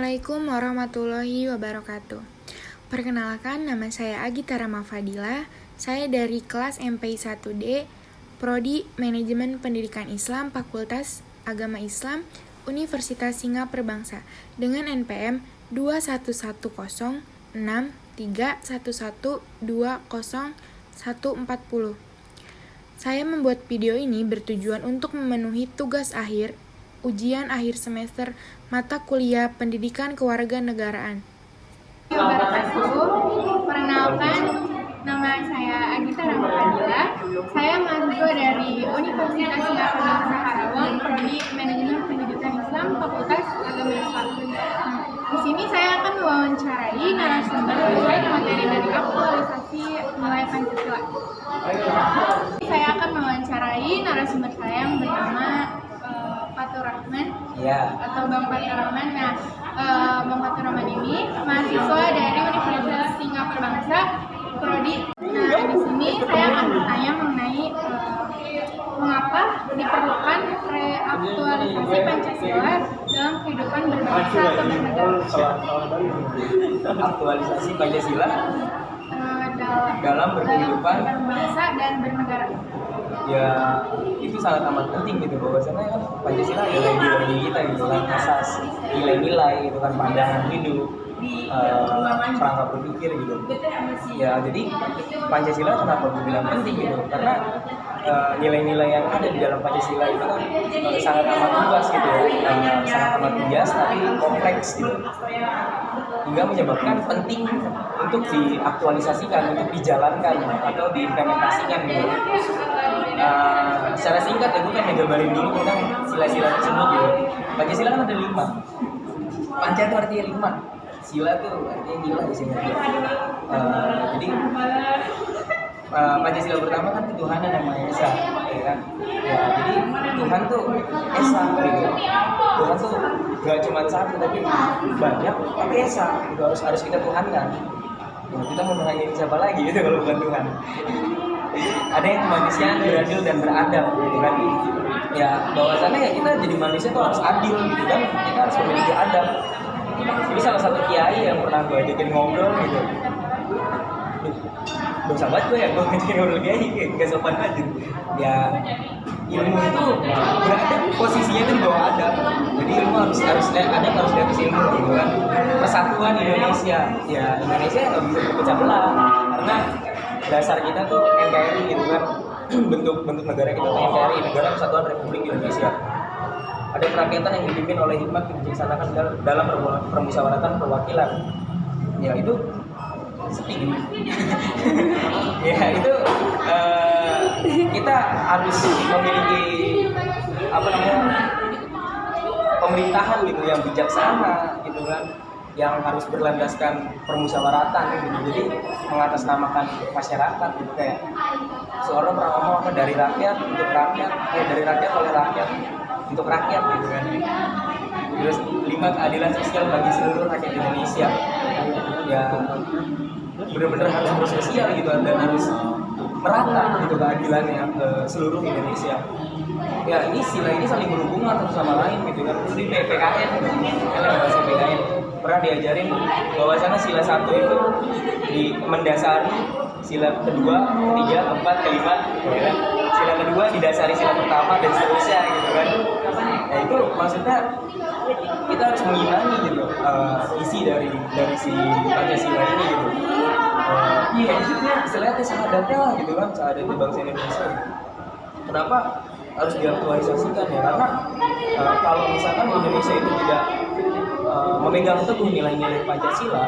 Assalamualaikum warahmatullahi wabarakatuh. Perkenalkan, nama saya Agita Rama Fadila. Saya dari kelas MPI 1D, Prodi Manajemen Pendidikan Islam, Fakultas Agama Islam, Universitas Singapura Bangsa, dengan NPM 2110631120140. Saya membuat video ini bertujuan untuk memenuhi tugas akhir ujian akhir semester mata kuliah Pendidikan Kewarganegaraan. Perkenalkan, nama saya Agita Rama Fadila. Saya mahasiswa dari Universitas Singapura Bangsa Karawang, Prodi Manajemen Pendidikan Islam, Fakultas Agama Islam. Di sini saya akan mewawancarai narasumber terkait materi dari aktualisasi nilai Pancasila. Saya akan mewawancarai narasumber saya yang bernama Fatur Rahman atau Bang Fatur Rahman. Bang Fatur Rahman ini mahasiswa dari Universitas Singapura Bangsa, Prodi. Di sini saya akan bertanya mengenai mengapa diperlukan reaktualisasi Pancasila dalam kehidupan berbangsa atau bernegara. Aktualisasi Pancasila dalam berkehidupan berbangsa dan bernegara. Ya, itu sangat amat penting gitu, bahwasanya kan Pancasila adalah ideologi kita gitu kan, asas nilai-nilai gitu kan, pandangan hidup, kerangka berpikir gitu. Ya, jadi Pancasila kenapa gue bilang penting gitu, karena nilai-nilai yang ada di dalam Pancasila itu kan sangat amat luas gitu ya, sangat amat luas tapi kompleks gitu, hingga menyebabkan penting untuk diaktualisasikan, untuk dijalankan atau diimplementasikan gitu. Secara singkat ya, gue kan ngegambarin dulu tentang sila-sila tersebut gitu. Pancasila kan ada 5. Panca itu artinya 5. Sila itu artinya nilai di sini. Jadi Pancasila pertama kan ketuhanan yang Maha Esa, ya kan? Ya, jadi Tuhan tuh Esa gitu. Tuhan tuh gak cuma satu tapi banyak, tapi Esa gitu, harus kita tuhankan. Ya, kita mau nanya siapa lagi gitu kalau bukan Tuhan. Ada yang kemanusiaan beradil dan beradab gitu kan. Ya, bahwasannya ya kita jadi manusia tuh harus adil gitu kan, kita harus memiliki adab. Jadi salah satu kiai yang pernah gue ajakin ngobrol gitu, dosa banget gue ya, gue ngajakin ngobrol kiai, gak sopan aja. Ya, ilmu itu berada posisinya itu di bawah adab. Jadi ilmu harus ada yang harus di atas ilmu gitu kan. Persatuan Indonesia, ya Indonesia nggak bisa berpecah belah karena dasar kita tuh NKRI gitu kan. bentuk negara kita tuh NKRI, Negara Kesatuan Republik Indonesia. Ada kerakyatan yang dipimpin oleh hikmat yang dilaksanakan dalam permusyawaratan perwakilan. Ya itu sepi. Ya itu kita harus memiliki pemerintahan gitu yang bijaksana gitu kan, yang harus berlandaskan permusyawaratan gitu. Jadi mengatasnamakan masyarakat gitu, kayak seorang pernah ngomong dari rakyat untuk rakyat, dari rakyat oleh rakyat untuk rakyat gitu kan. Terus 5, keadilan sosial bagi seluruh rakyat Indonesia. Ya benar-benar harus bersosial gitu dan harus merata gitu keadilannya ke seluruh Indonesia. Ya ini sila ini saling berhubungan satu sama lain gitu kan. Di PKN gitu. Kalian bahasa PKN pernah diajarin bahwasanya sila 1 itu mendasari sila kedua, ketiga, keempat, kelima, ya kan? Sila kedua didasari sila pertama dan seterusnya gitu kan. Ya itu maksudnya kita harus mengimani gitu isi dari si Pancasila ini gitu. Istilahnya syahadatnya lah gitu kan, syahadat di bangsa Indonesia. Kenapa harus diaktualisasikan ya? Karena kalau misalkan Indonesia itu tidak memegang teguh nilai-nilai Pancasila,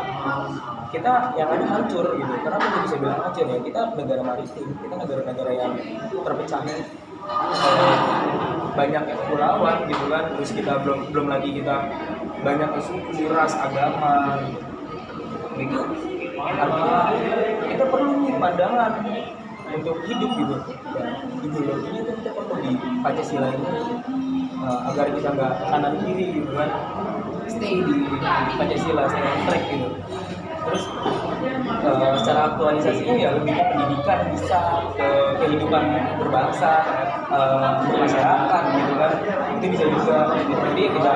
kita yang ada hancur gitu. Karena kita bisa bilang hancur ya, kita negara maritim, kita negara-negara yang terpecah, banyak kepulauan gitu kan. Terus kita belum lagi kita banyak suku, ras, agama gitu. Artinya kita perlu pandangan untuk hidup gitu. Ideologinya itu kita perlu di Pancasila ini agar kita nggak kanan kiri gitu kan, stay di Pancasila, stay on track gitu. Terus secara aktualisasinya ya lebih ke pendidikan, bisa ke kehidupan berbangsa, bermasyarakat gitu kan. Itu bisa juga. Jadi kita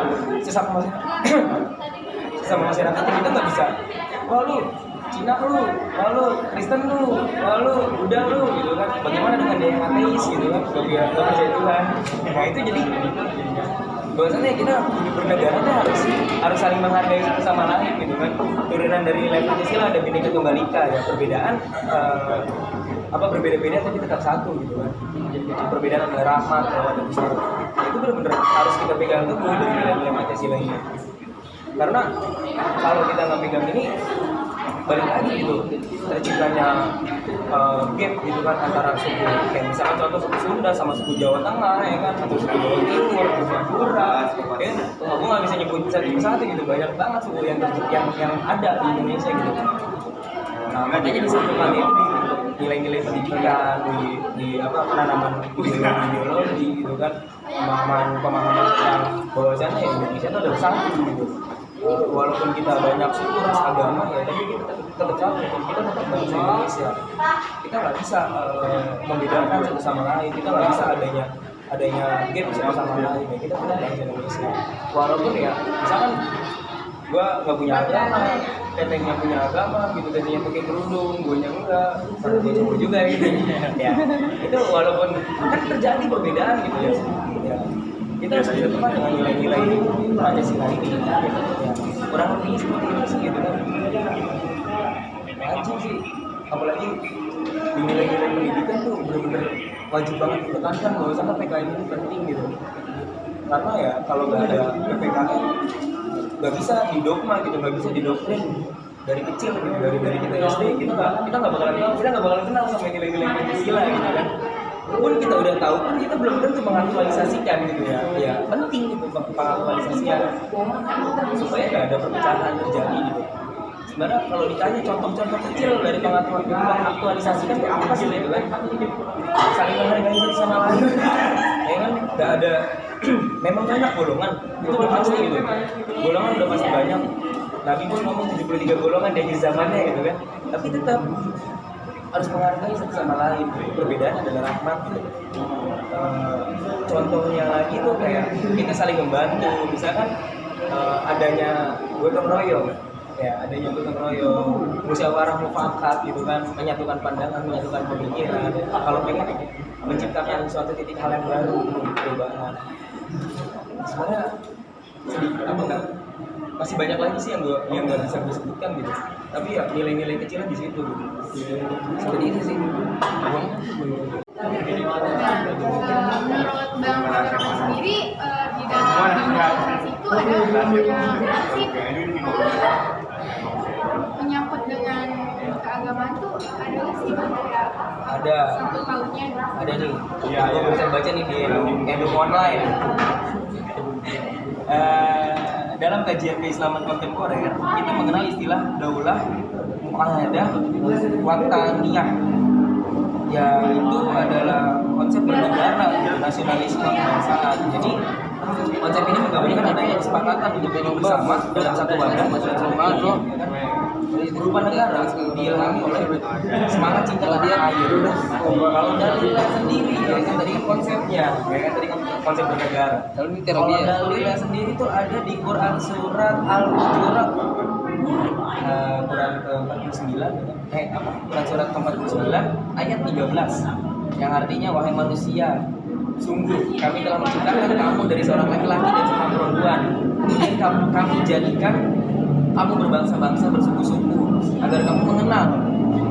sama masyarakat kita nggak bisa, wah lu Cina lu, wah lu Kristen lu, wah lu Buddha lu gitu kan. Bagaimana dengan dia yang ateis gitu kan, nggak percaya Tuhan. Nah itu jadi bahwasannya kita hidup bernegara tuh harus saling menghargai satu sama lain gitu kan. Turunan dari nilai Pancasila ada Bhinneka Tunggal Ika ya, perbedaan berbeda-beda tapi tetap satu gitu kan. Perbedaan adalah rahmat, ada besar. Itu benar-benar harus kita pegang teguh dari nilai-nilai Pancasila ini. Karena kalau kita nggak pegang ini, balik lagi gitu, terciptanya gap gitu kan antara suku, kayak misalkan contoh suku Sunda sama suku Jawa Tengah ya kan, atau suku Jawa Timur, suku Madura, ya, aku nggak bisa nyebut satu persatu gitu, banyak banget suku yang ada di Indonesia gitu. Nah, makanya disatukan itu di nilai-nilai pendidikan, di penanaman ideologi gitu kan, pemahaman tentang bahwasannya ya Indonesia itu adalah satu gitu. Walaupun kita banyak suku ras agama ya, tapi kita tetap satu, kita tetap bangsa Indonesia. Kita nggak bisa membedakan satu sama lain, kita nggak bisa adanya gap satu sama lain ya, kita tetap bangsa Indonesia. Walaupun ya misalkan gua nggak punya agama, tetengnya punya agama gitu, tetengnya pakai kerudung, guanya enggak, karena gue cowok juga gitu ya. Itu walaupun kan terjadi perbedaan gitu ya, kita harus berteman dengan nilai-nilai Pancasila ini ya. Kurang lebih seperti itu sih gitu kan. Wajib sih, apalagi di nilai-nilai pendidikan tuh benar-benar wajib banget ditekankan bahwa PKN ini penting gitu. Karena ya kalau nggak ada PKN nggak bisa didogma gitu, nggak bisa didoktrin dari kecil gitu, dari kita SD kita nggak bakalan kenal sama nilai-nilai Pancasila gitu kan. Pun kita udah tahu kan kita belum tentu mengaktualisasikan gitu ya penting gitu pengaktualisasian supaya nggak ada perpecahan terjadi gitu. Sebenarnya kalau ditanya contoh-contoh kecil dari pengaktualisasikan itu apa sih gitu kan, saling menghargai satu sama lain ya kan. Nggak ada memang banyak golongan, itu udah pasti gitu, golongan udah pasti banyak. Nabi pun ngomong 73 golongan dari zamannya gitu kan, tapi tetap harus menghargai satu sama lain. Perbedaan adalah rahmat gitu. Contohnya lagi tuh kayak kita saling membantu, misalkan adanya gotong royong ya, adanya gotong royong, musyawarah mufakat gitu kan, menyatukan pandangan, menyatukan pemikiran, kalau pengen menciptakan suatu titik hal yang baru, perubahan. Sebenarnya masih banyak lagi sih yang nggak bisa gue sebutkan gitu, tapi ya nilai-nilai kecilnya di situ gitu. Seperti itu sih. Menurut Bang Raka sendiri, di dalam demokrasi itu ada prinsip menyangkut dengan keagamaan tuh ada nggak sih? Ada. Satu tahunnya. Ada nih. Ya, gue bisa baca nih di Edu Online. Dalam kajian keislaman kontemporer, kita mengenal istilah daulah muqayyadah wataniyah. Ya, itu adalah konsep bernegara, nasionalisme kebangsaan. Jadi konsep ini menggabungkan adanya kesepakatan untuk hidup bersama dalam satu wadah berupa negara diilhami oleh semangat cinta tanah air. Kalau dalilnya sendiri ya kan tadi konsepnya, ya kan tadi konsep bernegara. Kalau dalilnya sendiri itu ada di Quran surat Al-Hujurat, Quran ke-49, Quran surat ke-49 ayat 13, yang artinya wahai manusia, sungguh kami telah menciptakan kamu dari seorang laki-laki dan seorang perempuan, kemudian kami jadikan kamu berbangsa-bangsa, bersuku-suku, agar kamu mengenal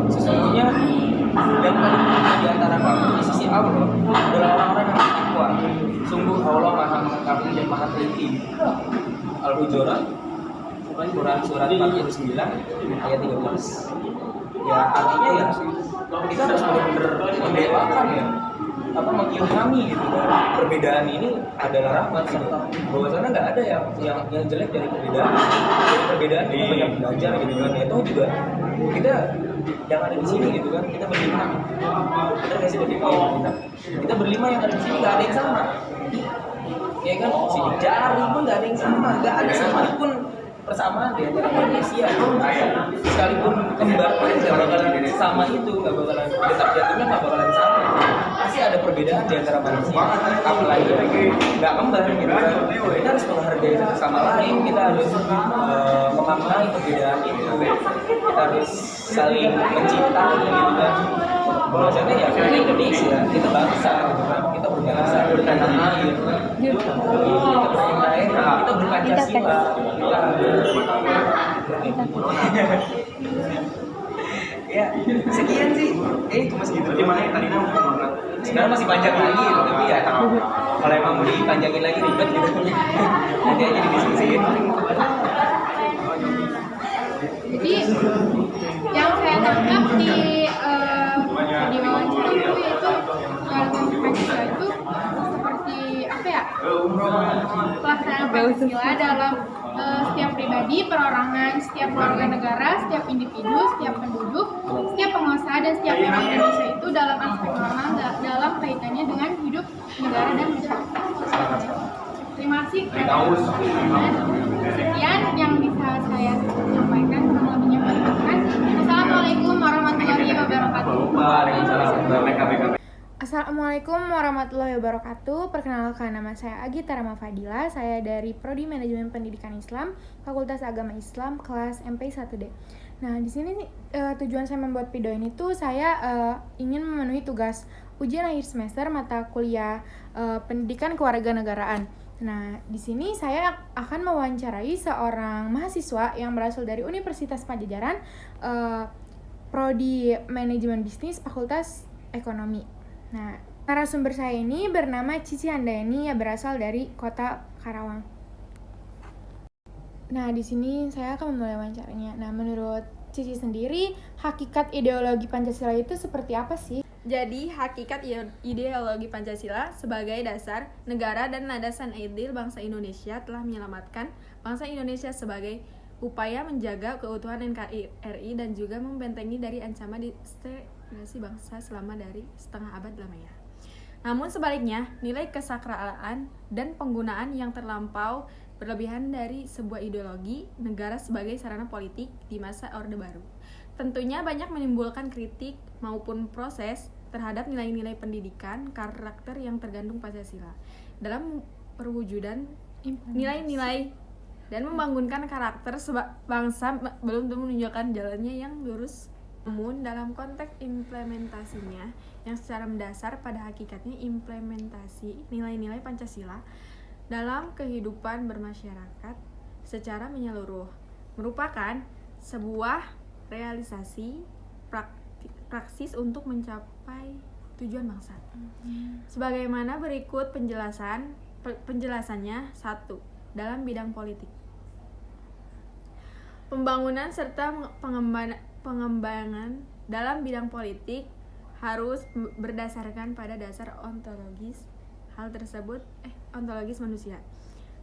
sesungguhnya dan paling di antara kamu di sisi Allah adalah orang-orang yang bertakwa. Sungguh Allah Maha Mengetahui dan Maha Teliti. Al-Hujurat Quran surat 49 ayat 13. Ya artinya ya kita harus benar-benar mendewakan ya, mengilhami gitu, dari perbedaan ini adalah rahmat, serta bahwasanya nggak ada yang jelek dari perbedaan. Dari perbedaan kita banyak belajar gitu kan. Itu juga kita yang ada di sini gitu kan, kita berlima, kita nggak sih kita berlima yang ada di sini nggak ada yang sama, ya kan? Sidik jari pun nggak ada yang sama, nggak ada sekalipun persamaan di antara manusia. Sekalipun kembar pun nggak bakalan sama, itu nggak bakalan detak jantungnya nggak bakalan sama. pasti ada perbedaan di antara manusia, apalagi nggak kembar gitu kan. Kita harus menghargai satu sama lain, kita harus memaknai perbedaan itu, kita harus saling mencintai gitu kan. Bahwasanya ya kita Indonesia, kita bangsa gitu kan, kita berbangsa, bertanah air, kita berdaerah, kita berpancasila, ya sekian sih, cuma segitu. Gimana ya tadi sekarang masih panjang lagi gitu, tapi ya kalau emang mau dipanjangin lagi ribet gitu, nanti aja didiskusiin. Jadi yang saya tangkap di wawancara itu yaitu Pancasila itu seperti apa ya, pelaksanaan Pancasila dalam setiap pribadi, perorangan, setiap warga negara, setiap individu, setiap penduduk, setiap pengusaha dan setiap orang Indonesia itu dalam aspek normal dalam kaitannya dengan hidup negara dan masyarakat. Terima kasih. Sekian yang bisa saya sampaikan, kurang lebihnya perhatikan. Assalamualaikum warahmatullahi wabarakatuh. Waalaikumsalam. Assalamualaikum warahmatullahi wabarakatuh. Perkenalkan, nama saya Agita Rama Fadila. Saya dari Prodi Manajemen Pendidikan Islam, Fakultas Agama Islam, kelas MP 1D. Nah, di sini tujuan saya membuat video ini tuh saya ingin memenuhi tugas ujian akhir semester mata kuliah Pendidikan Kewarganegaraan. Nah, di sini saya akan mewawancarai seorang mahasiswa yang berasal dari Universitas Padjadjaran, Prodi Manajemen Bisnis, Fakultas Ekonomi. Nah, narasumber saya ini bernama Cici Handayani yang berasal dari Kota Karawang. Nah, di sini saya akan memulai wawancaranya. Nah, menurut Cici sendiri, hakikat ideologi Pancasila itu seperti apa sih? Jadi, hakikat ideologi Pancasila sebagai dasar negara dan landasan ideal bangsa Indonesia telah menyelamatkan bangsa Indonesia sebagai upaya menjaga keutuhan NKRI dan juga membentengi dari ancaman disintegrasi bangsa selama dari setengah abad lamanya. Namun sebaliknya, nilai kesakralan dan penggunaan yang terlampau berlebihan dari sebuah ideologi negara sebagai sarana politik di masa Orde Baru tentunya banyak menimbulkan kritik maupun proses terhadap nilai-nilai pendidikan karakter yang tergantung Pancasila dalam perwujudan nilai-nilai dan membangunkan karakter bangsa belum menunjukkan jalannya yang lurus. Namun dalam konteks implementasinya yang secara mendasar pada hakikatnya implementasi nilai-nilai Pancasila dalam kehidupan bermasyarakat secara menyeluruh merupakan sebuah realisasi praksis untuk mencapai tujuan bangsa. Sebagaimana berikut penjelasannya. 1. Dalam bidang politik, pembangunan serta pengembangan dalam bidang politik harus berdasarkan pada dasar ontologis ontologis manusia.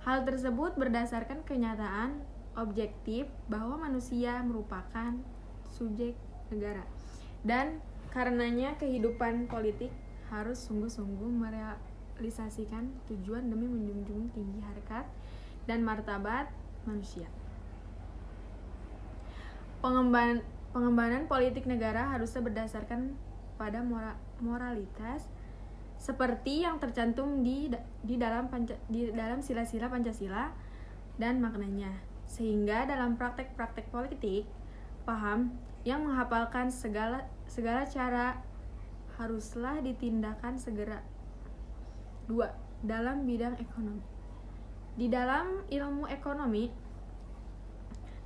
Hal tersebut berdasarkan kenyataan objektif bahwa manusia merupakan subjek negara dan karenanya kehidupan politik harus sungguh-sungguh merealisasikan tujuan demi menjunjung tinggi harkat dan martabat manusia. Pengembangan politik negara harusnya berdasarkan pada moralitas seperti yang tercantum di dalam sila-sila Pancasila dan maknanya, sehingga dalam praktek-praktek politik paham yang menghafalkan segala cara haruslah ditindakkan segera. 2. Dalam bidang ekonomi, di dalam ilmu ekonomi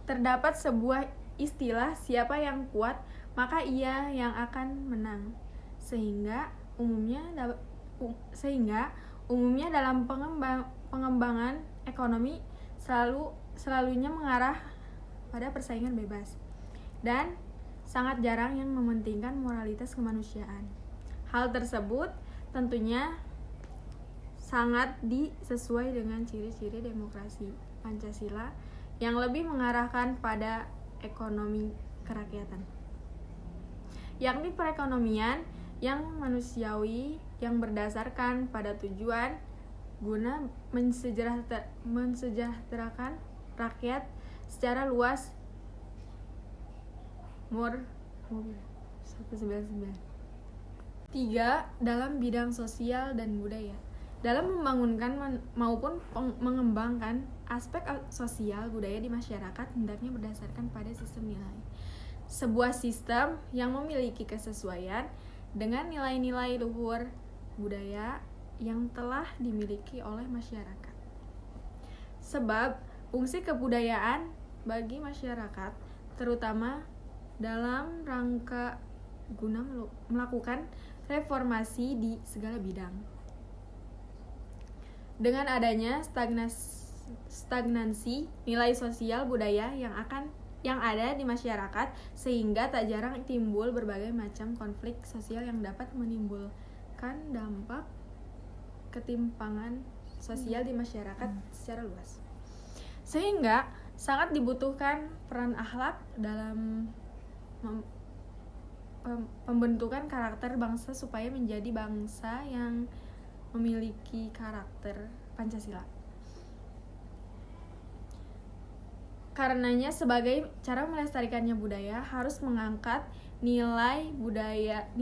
terdapat sebuah istilah siapa yang kuat maka ia yang akan menang, sehingga umumnya dalam pengembangan ekonomi selalunya mengarah pada persaingan bebas dan sangat jarang yang mementingkan moralitas kemanusiaan. Hal tersebut tentunya sangat sesuai dengan ciri-ciri demokrasi Pancasila yang lebih mengarahkan pada ekonomi kerakyatan, yakni perekonomian yang manusiawi yang berdasarkan pada tujuan guna mensejahterakan rakyat secara luas. Mur 199. 3. Dalam bidang sosial dan budaya. Dalam membangunkan maupun mengembangkan aspek sosial budaya di masyarakat hendaknya berdasarkan pada sistem nilai. Sebuah sistem yang memiliki kesesuaian dengan nilai-nilai luhur budaya yang telah dimiliki oleh masyarakat. Sebab fungsi kebudayaan bagi masyarakat terutama dalam rangka guna melakukan reformasi di segala bidang. Dengan adanya stagnansi nilai sosial budaya yang ada di masyarakat, sehingga tak jarang timbul berbagai macam konflik sosial yang dapat menimbulkan dampak ketimpangan sosial di masyarakat secara luas. Sehingga sangat dibutuhkan peran akhlak dalam pembentukan karakter bangsa supaya menjadi bangsa yang memiliki karakter Pancasila. Karenanya sebagai cara melestarikannya budaya harus mengangkat nilai-nilai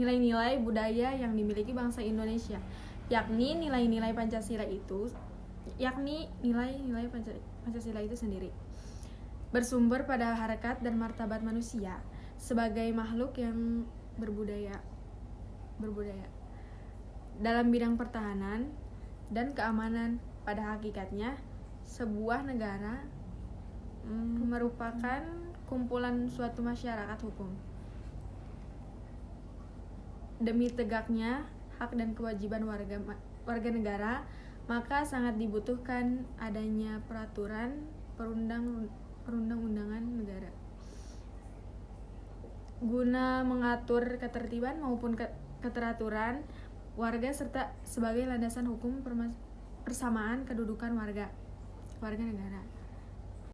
budaya yang dimiliki bangsa Indonesia, yakni nilai-nilai Pancasila itu sendiri. Bersumber pada harkat dan martabat manusia sebagai makhluk yang berbudaya. Dalam bidang pertahanan dan keamanan, pada hakikatnya sebuah negara merupakan kumpulan suatu masyarakat hukum. Demi tegaknya hak dan kewajiban warga negara, maka sangat dibutuhkan adanya peraturan perundang-undangan negara guna mengatur ketertiban maupun keteraturan warga serta sebagai landasan hukum persamaan kedudukan warga negara.